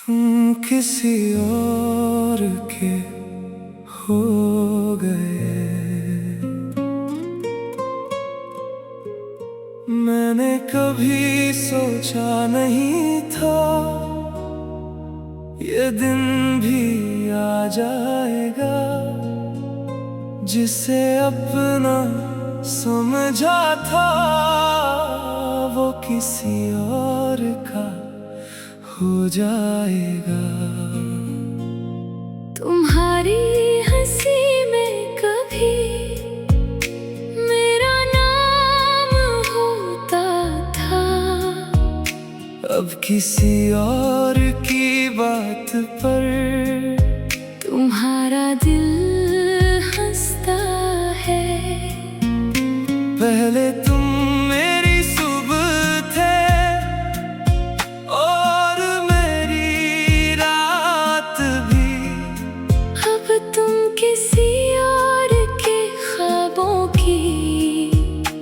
तुम किसी और के हो गए। मैंने कभी सोचा नहीं था ये दिन भी आ जाएगा, जिसे अपना समझा था वो किसी और का हो जाएगा। तुम्हारी हंसी में कभी मेरा नाम होता था, अब किसी और की बात पर तुम्हारा दिल हंसता है। पहले तुम मेरी सुबह थे और मेरी रात भी, अब तुम किसी और के ख्वाबों की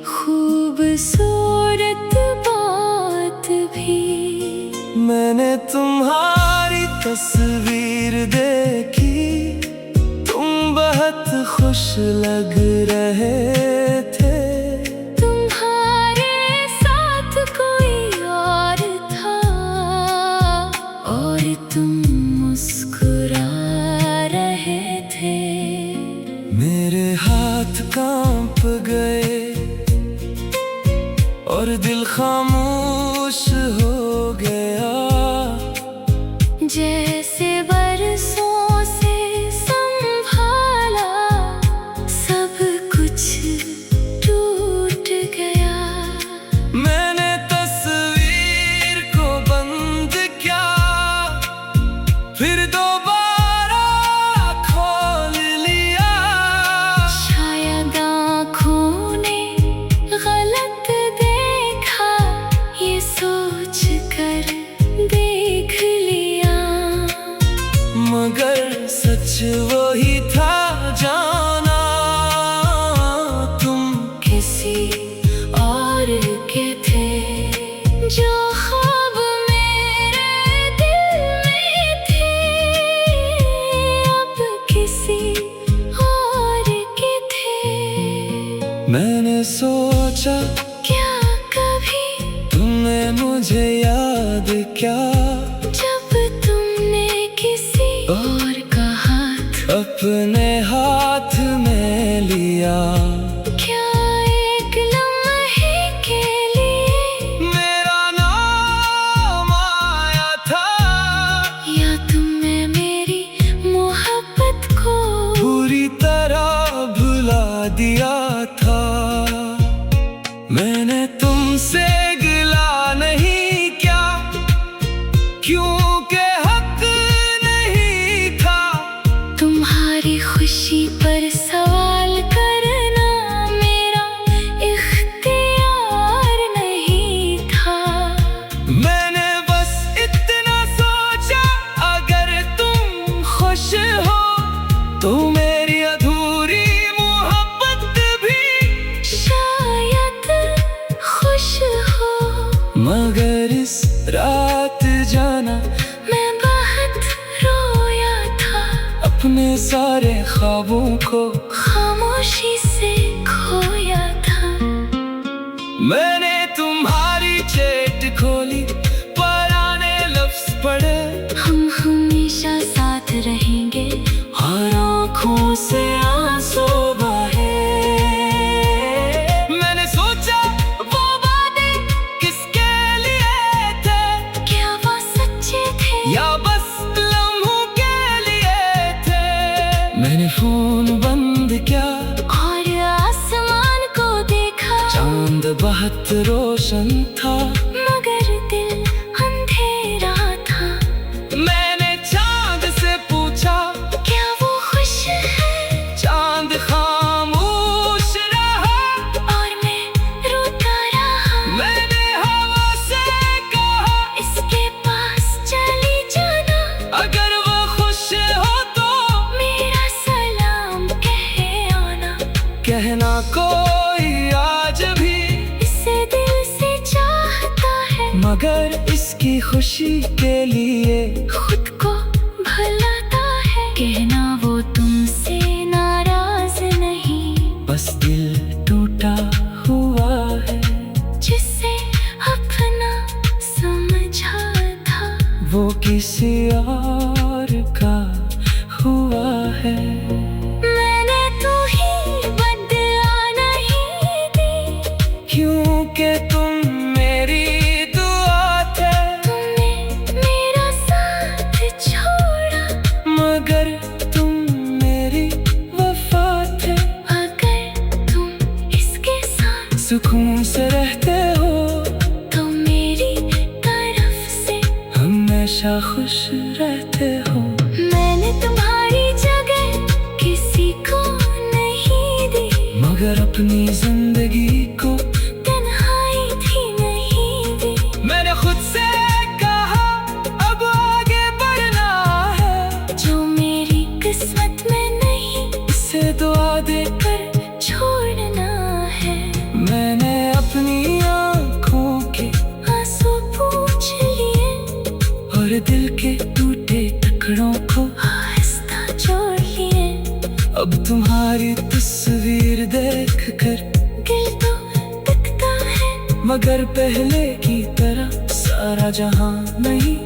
खूबसूरत बात भी। मैंने तुम्हारी तस्वीर देखी, तुम बहुत खुश लग रहे थे। तुम्हारे साथ कोई और था और तुम मुस्कुरा रहे थे। मेरे हाथ कांप गए और दिल खामोश हो गया, जैसे बरसों से संभाला सब कुछ टूट गया। मैंने तस्वीर को बंद किया, फिर दोबारा खोल लिया। शायद आँखों ने गलत देखा, ये सोच कर देख लिया। मगर सच वही था जाना, तुम किसी और के थे। जो ख्वाब मेरे दिल में थे, अब किसी और के थे। मैंने सोचा क्या कभी तुमने मुझे याद क्या, जब तुमने किसी और का हाथ अपने हाथ में लिया। क्या एक लम्हे के लिए मेरा नाम आया था, या तुमने मेरी मोहब्बत को पूरी तरह भुला दिया था। मैंने तुमसे गिला नहीं किया, क्योंकि हक नहीं था। तुम्हारी खुशी पर सवाल करना मेरा इख्तियार नहीं था। मैंने बस इतना सोचा, अगर तुम खुश हो तो मेरी अधूरी मोहब्बत भी शायद खुश हो। मगर इस रात जाना मैं बहुत रोया था, अपने सारे ख्वाबों को खामोशी से खोया था। मैंने तुम्हारी चेट खोली, पुराने लफ्ज पढ़े, हम हमेशा साथ रहेंगे, हर आँखों से आंसू बहे। मैंने सोचा वो वादे किसके लिए थे, क्या वो सच्चे थे या बस लम्हों के लिए थे। मैंने फोन बंद किया और आसमान को देखा, चांद बहुत रोशन था, मगर दिल अंधेरा था। मैंने चांद से पूछा क्या वो खुश है, चांद खामोश रहा, और मैं रोता रहा। मैंने हवा से कहा इसके पास चली जाना, अगर वो खुश हो तो मेरा सलाम कह आना। कहना कोई आज भी इसे दिल से चाह खुशी के लिए खुद को भुलाता है, कहना वो तुमसे नाराज नहीं, बस दिल टूटा हुआ है। जिसे अपना समझा था वो किसी और का हुआ है। मैंने तो ही बदला नहीं दी, क्योंकि तुम मेरी दुआ थे। तुमने मेरा साथ छोड़ा, मगर तुम मेरी वफा थे। अगर तुम इसके साथ सुकून से रहते हो तो मेरी तरफ से हमेशा खुश रहते हो। मैंने तुम्हारी जगह किसी को नहीं दी, मगर अपनी जिंदगी को तन्हाई भी नहीं दी। मैंने खुद से कहा अब आगे बढ़ना है, जो मेरी किस्मत में नहीं इसे दुआ देकर छोड़ना है। मैंने अपनी आँखों के आंसू पूछ लिए और दिल के टूटे टुकड़ों को आहिस्ता जोड़ लिए। अब तुम्हारी तस्वीर देख कर दिल तो दिखता है, मगर पहले की तरह सारा जहां नहीं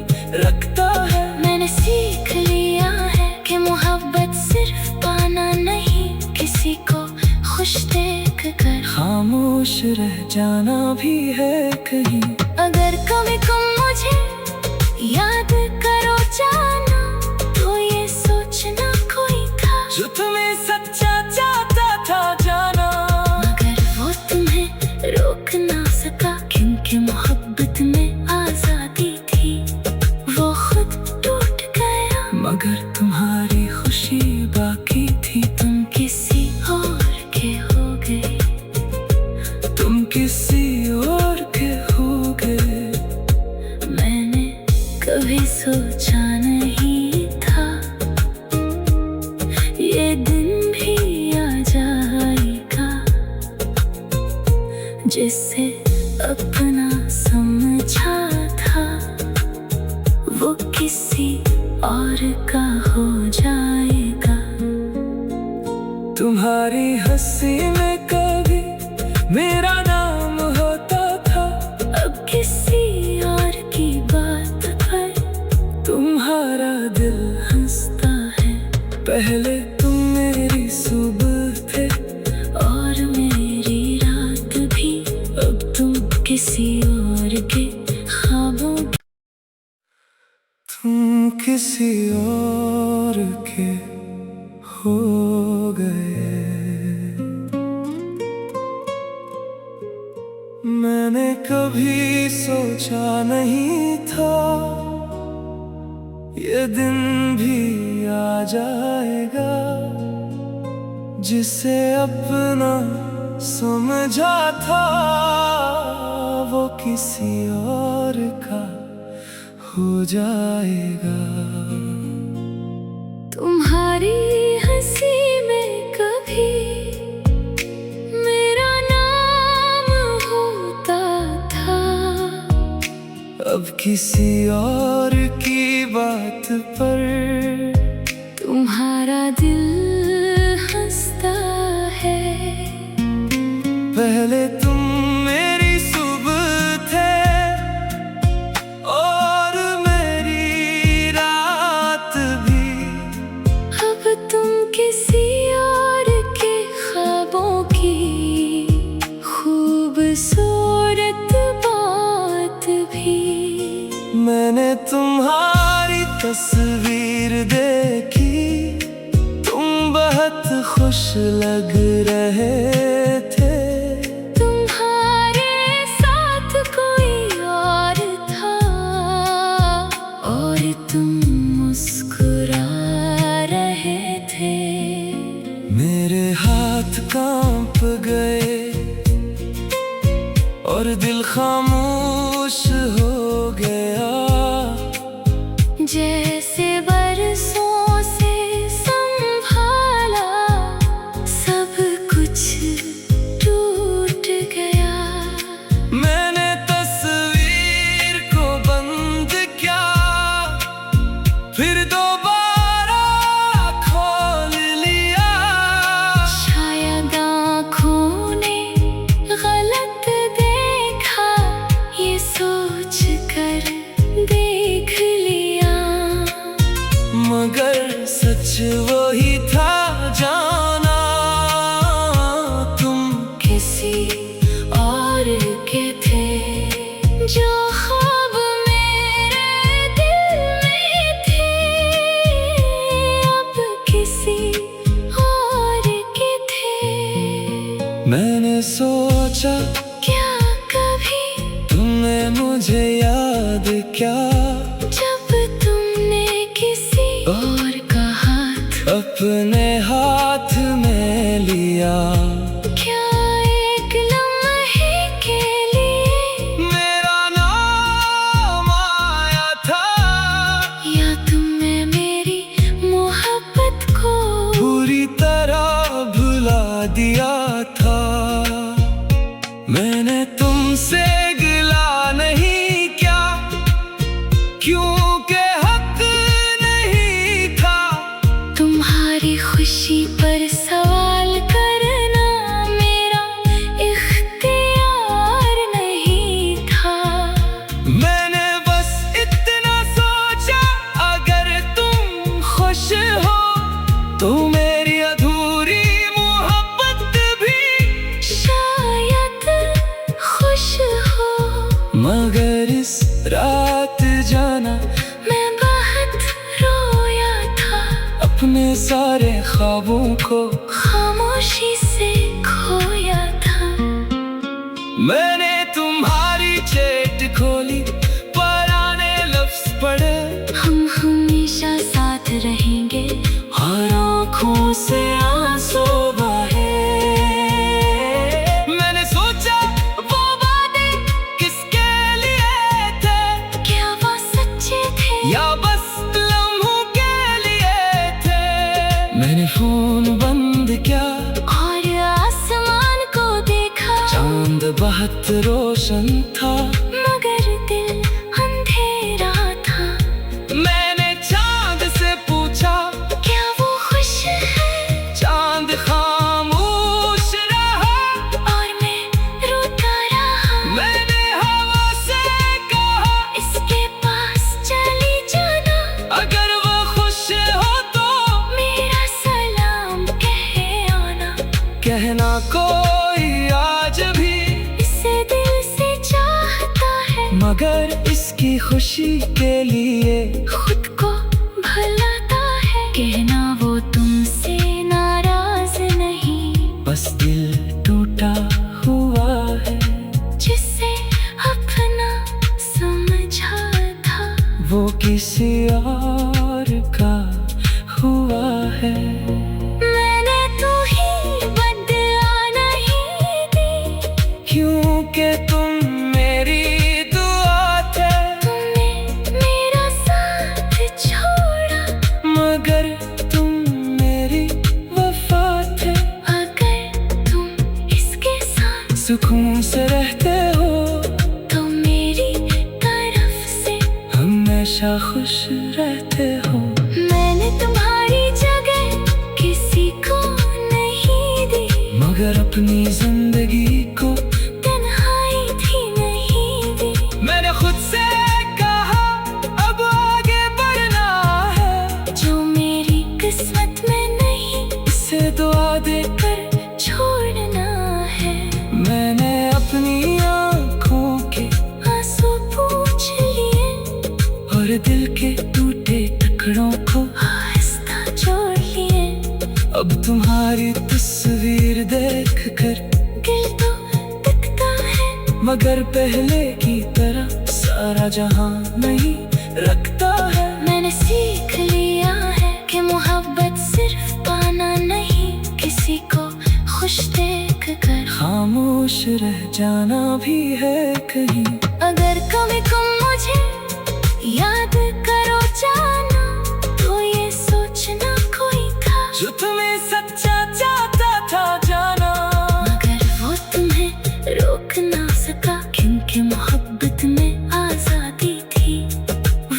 रखता है। मैंने सीख लिया है कि मोहब्बत सिर्फ पाना नहीं, किसी को खुश देख कर खामोश रह जाना भी है कहीं। अगर कभी तुम मुझे याद करो जाना, तो ये सोचना कोई था जो तुम्हें सच्चा चाहता था जाना, मगर वो तुम्हें रोक ना सका, क्योंकि मोहब्बत में आजादी थी। वो खुद टूट गया, मगर तुम्हारी खुशी बाकी थी। तुम किसी और के हो गए, तुम किसी और के हो गए। मैंने कभी सोचा नहीं था ये दिन भी आ जाएगा, जिसे अपना समझा था वो किसी और का हो जाएगा। तुम्हारी हंसी में कभी मेरा नाम होता था, अब किसी और की बात पर तुम्हारा दिल हंसता है। पहले तुम मेरी सुबह थे और मेरी रात भी, अब तुम किसी और के ख्वाबों की। तुम किसी और के हो गए। मैंने कभी सोचा नहीं था ये दिन भी आ जाएगा, जिसे अपना समझा था वो किसी और का हो जाएगा। तुम्हारी हंसी में कभी मेरा नाम होता था, अब किसी और की बात पर तुम्हारा दिल हंसता है। पहले तुम मेरी सुबह थे और मेरी रात भी, अब तुम किसी और के ख्वाबों की खूबसूरत बात भी। मैंने तुम्हारी तस्वीर देखी, तुम बहुत खुश लग रहे थे। तुम्हारे साथ कोई और था और तुम मुस्कुरा रहे थे। मेरे हाथ कांप गए और दिल खामोश हो गया, जैसे बरसों से संभाला सब कुछ टूट गया। मैंने तस्वीर को बंद क्या जब तुमने किसी और का हाथ अपने हाथ में लिया, क्या एक लम्हे के लिए मेरा नाम आया था, या तुमने मेरी मोहब्बत को पूरी तरह भुला दिया था। मैंने तुमसे गिला नहीं क्या, क्योंकि हक नहीं था। तुम्हारी खुशी पर सवाल करना मेरा इख्तियार नहीं था। मैंने बस इतना सोचा, अगर तुम खुश हो तो मेरी अधूरी मोहब्बत भी शायद खुश हो। मगर इस रात जाना मैं बहुत रोया था, अपने सारे ख्वाबों को खामोशी से खोया था। मैंने तुम्हारी चेट खोली, पुराने लफ्ज पढ़े, हम हमेशा साथ रहेंगे, हर आँखों से आंसू बहे। मैंने सोचा वो बातें किसके लिए थे, क्या वो सच्चे थे या बस लम्हों के लिए थे। मैंने फोन बंद किया और आसमान को देखा, चांद बहुत रोशन था, मगर दिल अंधेरा था। मैंने चांद से पूछा, क्या वो खुश है, चांद खामोश रहा, और मैं रोता रहा। मैंने हवा से कहा, इसके पास चली जाना, अगर वो खुश हो तो मेरा सलाम कह आना। कहना कोई आज भी इसे दिल से चाहता है, मगर इसकी खुशी के लिए खुद को भुलाता है। कहना वो तुमसे नाराज नहीं, बस दिल टूटा हुआ है। जिसे अपना समझा था, वो किसी और का हुआ है। मैंने तू ही बदला नहीं दी, क्योंकि तुम मेरी दुआ थे, तुमने मेरा साथ छोड़ा, मगर तुम मेरी वफा थे। अगर तुम इसके साथ सुकून से रहते हो तो मेरी तरफ से हमेशा खुश रहते हो। मैंने तुम्हारी जगह किसी को नहीं दी, मगर अपनी जिंदगी को तन्हाई भी नहीं दी। मैंने खुद से कहा, अब आगे बढ़ना है, जो मेरी किस्मत में नहीं, इसे दुआ देकर छोड़ना है। मैंने अपनी आँखों के आंसू पूछ लिए और दिल के टूटे टुकड़ों को आहिस्ता जोड़ लिए। अब तुम्हारी तस्वीर देख कर दिल तो दिखता है, मगर पहले की तरह सारा जहां नहीं रखता है। मैंने सीख लिया है कि मोहब्बत सिर्फ पाना नहीं, किसी को खुश देख कर खामोश रह जाना भी है कहीं। अगर कभी तुम मुझे याद करो जाना, तो ये सोचना कोई था जो तुम्हें सच्चा चाहता था जाना, मगर वो तुम्हें रोक ना सका, क्योंकि मोहब्बत में आजादी थी।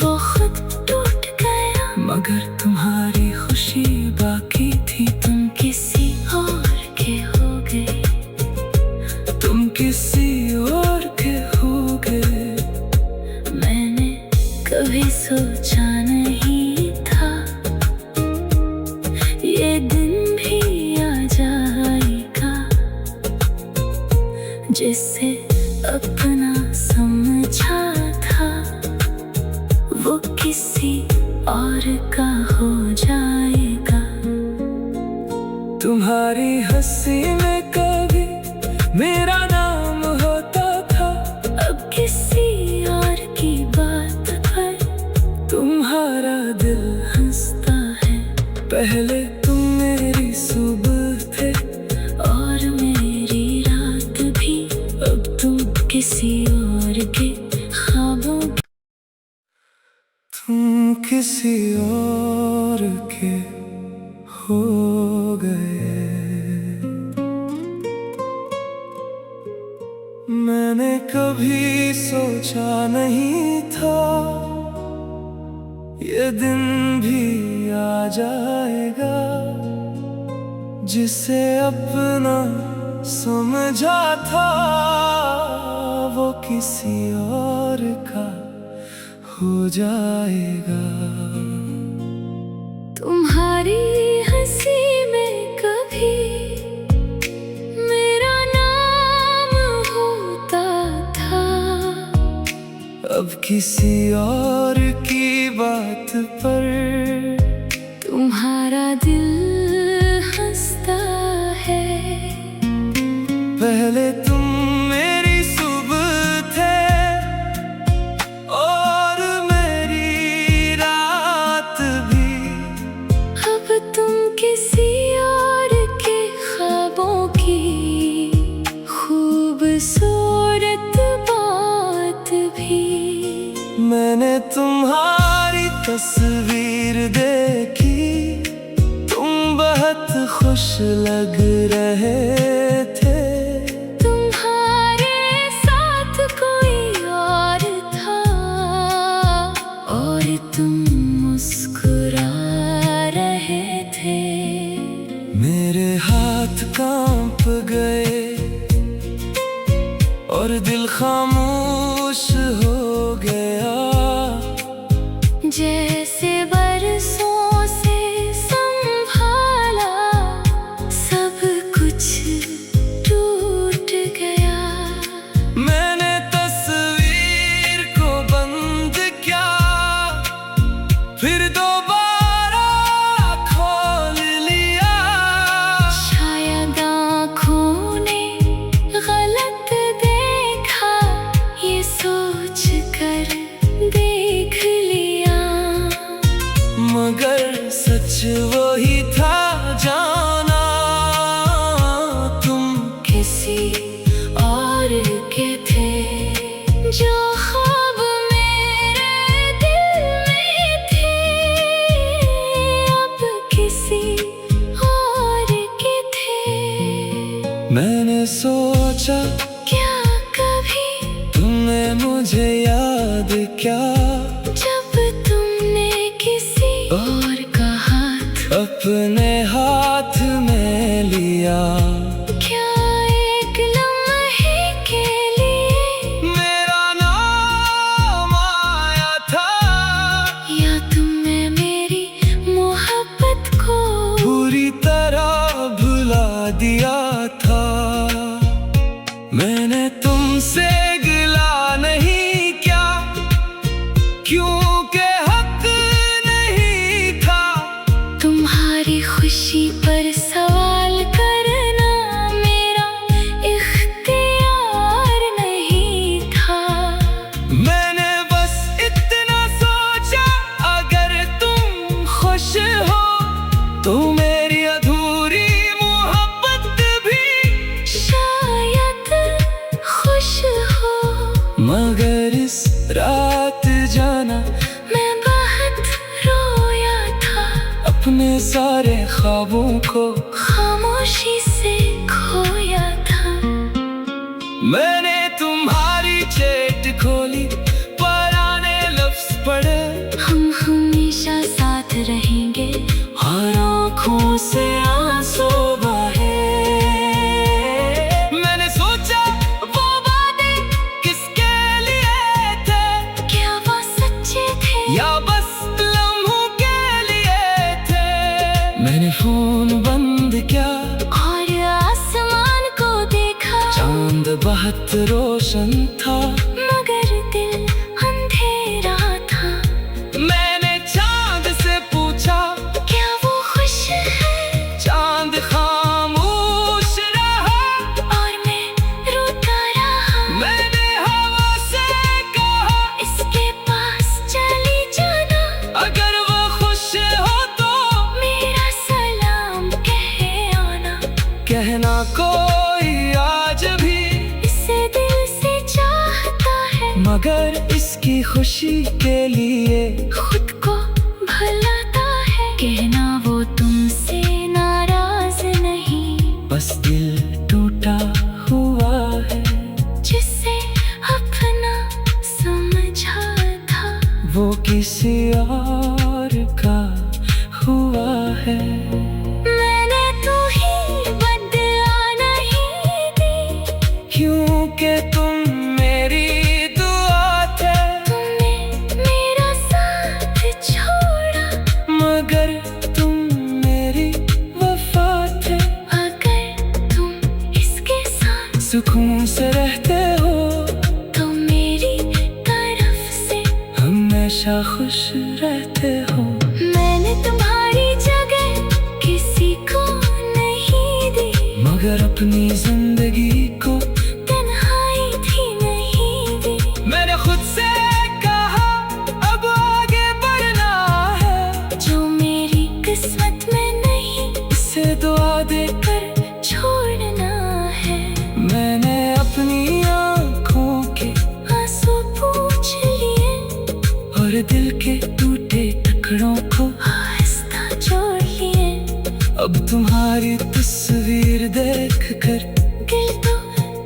वो खुद टूट गया, मगर तुम्हारी खुशी बाकी थी। तुम किसी और के हो गए, तुम किसी और के हो गए। मैंने कभी सोचा नहीं था ये दिन भी आ जाएगा, जिसे अपना समझा था वो किसी और का हो जाएगा। तुम्हारी हंसी में कभी मेरा नाम होता था, अब किसी और की बात पर पहले तुम मेरी सुबह थे और मेरी रात भी। अब तुम किसी और के ख्वाबों तुम किसी और के हो गए। मैंने कभी सोचा नहीं था ये दिन भी आ जाएगा, जिसे अपना समझा था वो किसी और का हो जाएगा। तुम्हारी हंसी में कभी मेरा नाम होता था। अब किसी और की बात पर तुम्हारा दिल हंसता है। पहले तुम मेरी सुबह थे और मेरी रात भी। अब तुम किसी और के ख्वाबों की खूबसूरत बात भी। मैंने तुम्हारी तस्वीर देखी, तुम बहुत खुश लग रहे थे। तुम्हारे साथ कोई और था और तुम मुस्कुरा रहे थे। मेरे हाथ कांप गए और दिल खामोश हो गया। जैसे बरसों से संभाला सब कुछ टूट गया। मैंने तस्वीर को बंद किया, फिर दोबारा खोल लिया। शायद आँखों ने गलत देखा, ये सोच कर देख लिया। मगर सच वही था जाना, तुम किसी और के थे। जो ख्वाब मेरे दिल में थे अब किसी और के थे। मैंने सोचा क्या कभी तुमने मुझे याद क्या, जब तुमने किसी और का हाथ अपने हाथ में लिया। क्या एक लम्हे के लिए मेरा नाम आया था, या तुमने मेरी मोहब्बत को पूरी तरह भुला दिया था। मैंने तुमसे गिला नहीं क्या, क्योंकि हक नहीं था। तुम्हारी खुशी पर सवाल करना मेरा इख्तियार नहीं था। मैंने बस इतना सोचा अगर तुम खुश हो तो मेरी अधूरी मोहब्बत भी शायद खुश हो। मगर इस रात जाना मैं बहुत रोया था, अपने सारे ख्वाबों को खामोशी से खोया था। मैंने तुम्हारी चेट खोली, पुराने लफ्ज पढ़े। हम हमेशा साथ रहेंगे, हर आँखों से आंसू बहे। मैंने सोचा वो बातें किसके लिए थे, क्या वो सच्चे थे या बस लम्हों के लिए थे। मैंने फोन बंद किया और आसमान को देखा। चांद बहुत रोशन था, मगर दिल अंधेरा था। मैंने चांद से पूछा क्या वो खुश है, चांद खामोश रहा और मैं रोता रहा। मैंने हवा से कहा इसके पास चली जाना, अगर वो खुश हो तो मेरा खुशी के लिए खुद को भुलाता है, कहना वो तुमसे नाराज नहीं, बस दिल टूटा हुआ है। जिसे अपना समझा था वो किसी और का हुआ है। मैंने तो ही बदला नहीं दी, क्योंकि तुम मेरी दुआ थे। तुमने मेरा साथ छोड़ा, मगर तुम मेरी वफा थे। अगर तुम इसके साथ सुकून से रहते हो तो मेरी तरफ से हमेशा खुश रहते हो। मैंने तुम्हारी जगह किसी को नहीं दी, मगर अपनी जिंदगी को तन्हाई भी नहीं दी। मैंने खुद से कहा अब आगे बढ़ना है, जो मेरी किस्मत में नहीं इसे दुआ देकर छोड़ना है। मैंने अपनी आँखों के आंसू पूछ लिए और दिल के टूटे टुकड़ों को आहिस्ता जोड़ लिए। अब तुम्हारी तस्वीर देख कर दिल तो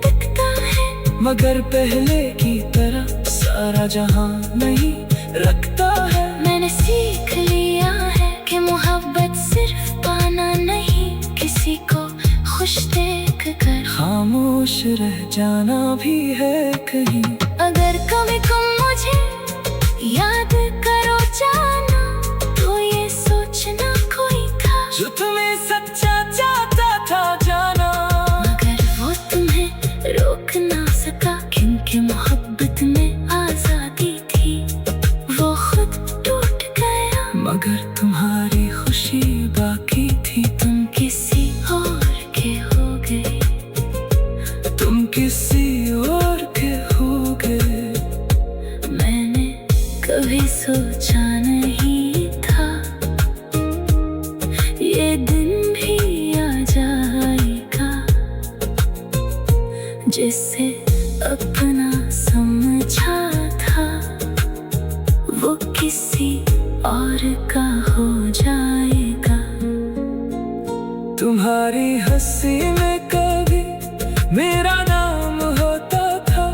दिखता है, मगर पहले की तरह सारा जहां नहीं रखता है। मैंने सीख लिया है कि मोहब्बत सिर्फ पाना नहीं, किसी को खुश देख कर खामोश रह जाना भी है कहीं। अगर कभी तुम मुझे याद करो जाना, तो ये सोचना कोई था जो तुम्हें सच्चा चाहता था जाना, मगर वो तुम्हें रोक ना सका, क्योंकि मोहब्बत में आजादी थी। वो खुद टूट गया, मगर तुम्हारी खुशी बाकी थी। तुम किसी और के हो गए, तुम किसी और के हो गए। मैंने कभी सोचा नहीं था ये दिन भी आ जाएगा, जिसे अपना समझा था वो किसी और का हो जाएगा। तुम्हारी हंसी में कभी मेरा नाम होता था,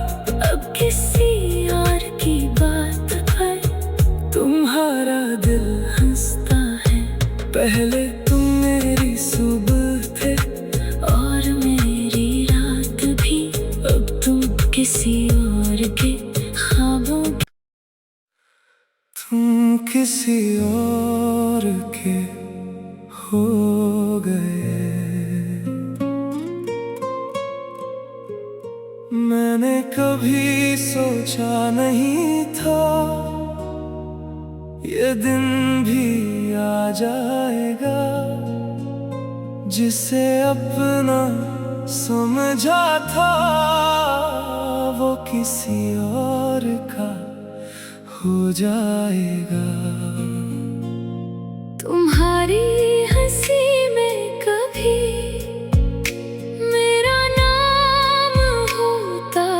अब किसी और की बात पर तुम्हारा दिल हंसता है। पहले तुम मेरी सुबह थे और मेरी रात भी, अब तुम किसी और के ख्वाबों तुम किसी और के हो गए। मैंने कभी सोचा नहीं था ये दिन भी आ जाएगा, जिसे अपना समझा था वो किसी और का हो जाएगा। तुम्हारी हंसी में कभी मेरा नाम होता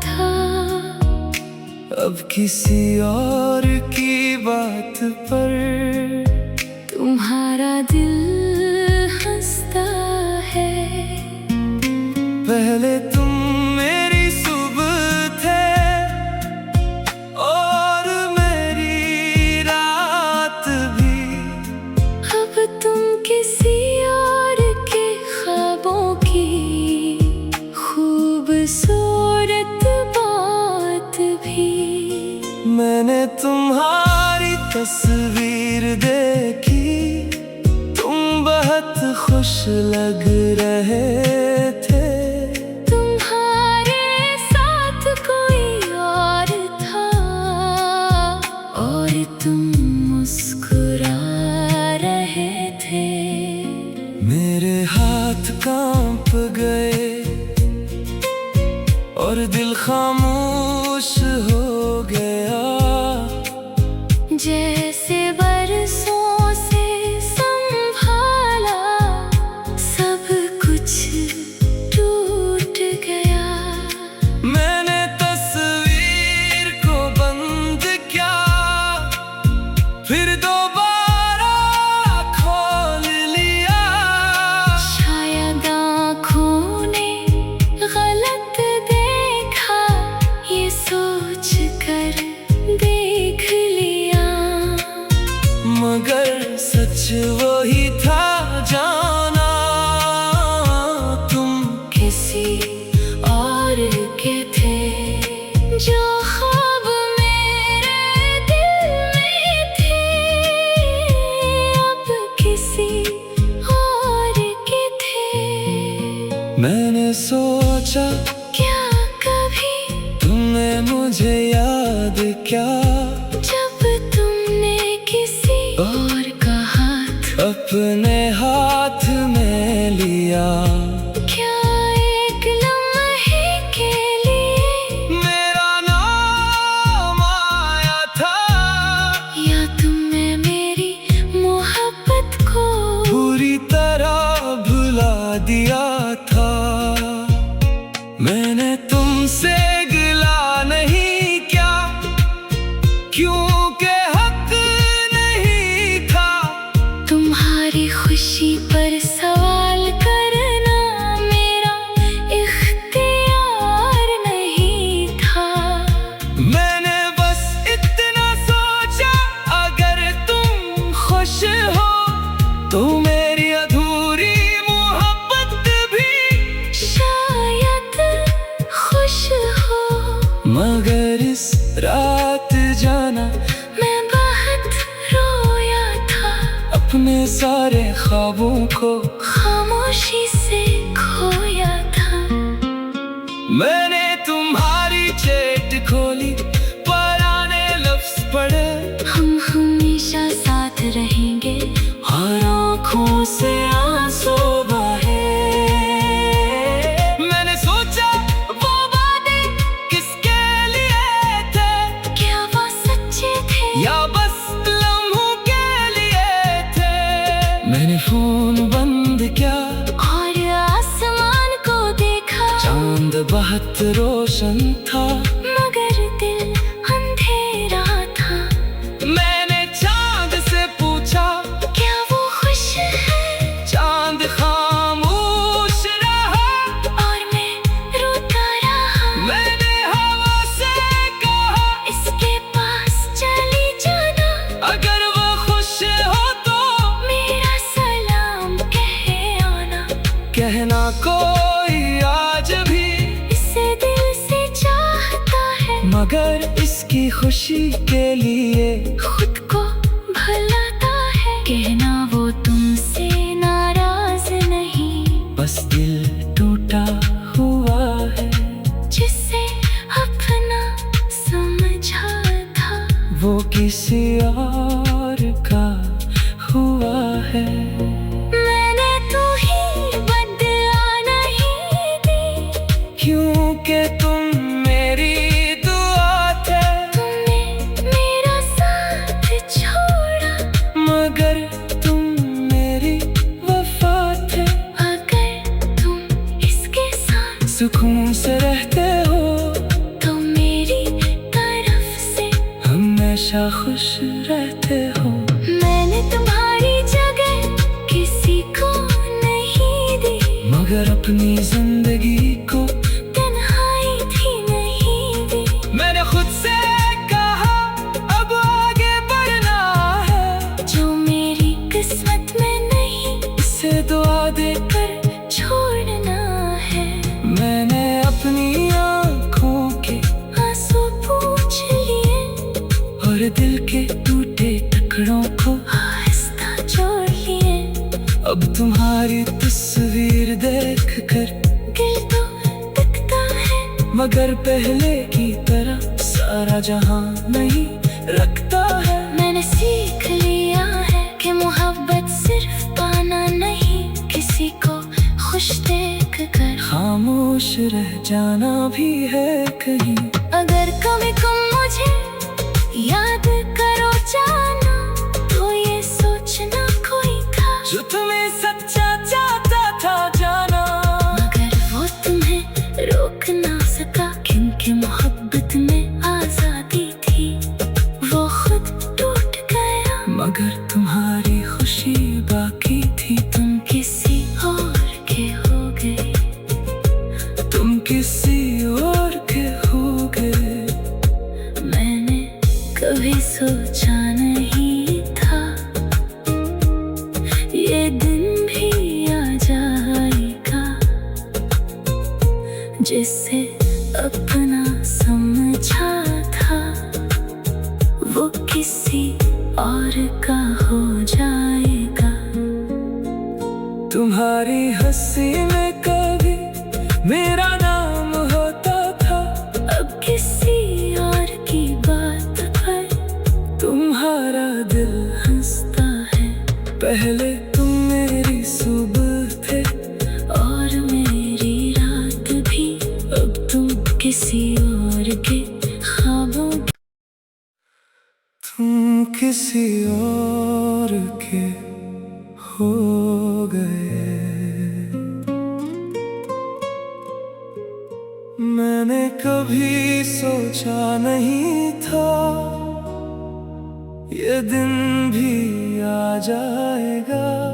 था, अब किसी और की बात पर तुम्हारा दिल हंसता है। पहले तुम मेरी सुबह थे और मेरी रात भी, अब तुम किसी और के ख्वाबों की खूबसूरत बात भी। मैंने तुम्हारी तस्वीर देखी, तुम बहुत खुश लग रहे थे। तुम्हारे साथ कोई और था और तुम मुस्कुरा रहे थे। मेरे हाथ कांप गए और दिल खामोश हो गया, जैसे बरसों से संभाला सब कुछ टूट गया। मैंने तस्वीर को बंद किया फिर दोबारा खोल लिया। शायद आँखों ने गलत देखा, ये सोच कर देख लिया। मगर सच वही था जाना, तुम किसी और के थे। जो ख्वाब मेरे दिल में थे, अब किसी और के थे। मैंने सोचा क्या कभी तुमने मुझे याद क्या, जब तुमने किसी और का हाथ अपने हाथ में लिया। क्या एक लम्हे के लिए मेरा नाम आया था, या तुमने मेरी मोहब्बत को पूरी तरह भुला दिया था। मैंने तुमसे गिला नहीं क्या, क्योंकि हक नहीं था। तुम्हारी खुशी पर सवाल करना मेरा इख्तियार नहीं था। मैंने बस इतना सोचा, अगर तुम खुश हो तो मेरी अधूरी मोहब्बत भी शायद खुश हो। मगर इस रात जाना मैं बहुत रोया था, अपने सारे ख्वाबों को खामोशी से खोया था। मैंने तुम्हारी चेट खोली, पुराने लफ्ज पढ़े, हम हमेशा साथ रहेंगे, हर आँखों से आंसू बहे। मैंने सोचा वो वादे किसके लिए थे, क्या वो सच्चे थे या बस लम्हों के लिए थे। मैंने फोन बंद किया और आसमान को देखा, चांद बहुत रोशन था, मगर दिल अंधेरा था। मैंने चांद से पूछा क्या वो खुश है, चांद खामोश रहा, और मैं रोता रहा। मैंने हवा से कहा इसके पास चली जाना, अगर वो खुश हो तो मेरा सलाम कह आना। कहना कोई आज भी इसे दिल से चाहता है, मगर इसकी खुशी के लिए खुद को भुलाता है। कहना वो तुमसे नाराज नहीं, बस दिल टूटा हुआ है। जिसे अपना समझा था, वो किसी और का हुआ है। मैंने तो ही बदला नहीं दी, क्योंकि तुम मेरी दुआ थे, तुमने मेरा साथ छोड़ा। मगर तुम मेरी वफा थे। अगर तुम इसके साथ सुकून से रहते हो तो मेरी तरफ से हमेशा खुश रहते हो। मैंने तुम्हारी जगह किसी को नहीं दी, मगर अपनी जिंदगी को तन्हाई भी नहीं दी। मैंने खुद से कहा अब आगे बढ़ना है, जो मेरी किस्मत में नहीं इसे दुआ देकर छोड़ना है। मैंने अपनी आँखों के आंसू पूछ लिए और दिल के टूटे टुकड़ों को आहिस्ता जोड़ लिए। अब तुम्हारी तस्वीर देख कर दिल तो दिखता है, मगर पहले की तरह सारा जहां नहीं रखता है। मैंने सीख लिया है कि मोहब्बत सिर्फ पाना नहीं, किसी को खुश देख कर खामोश रह जाना भी है कहीं। अगर कभी तुम मुझे याद करो जाना, तो ये सोचना कोई था जो तुम्हें सच्चा चाहता था जाना, मगर वो तुम्हें रोक ना सका, क्योंकि मोहब्बत में आजादी थी। वो खुद टूट गया, मगर तुम्हारी खुशी बाकी थी। तुम किसी और के हो गए, तुम किसी और के हो गए। मैंने कभी सोचा नहीं था ये दिन भी आ जाएगा। जिसे अपना समझा था वो किसी और का हो जाएगा। तुम्हारी हंसी में कभी मेरा नाम होता था, अब किसी और की बात पर तुम्हारा दिल हंसता है। पहले तुम मेरी सुबह थे और मेरी रात भी, अब तुम किसी और के ख्वाबों की। तुम किसी और के हो गए। मैंने कभी सोचा नहीं था ये दिन भी आ जाएगा।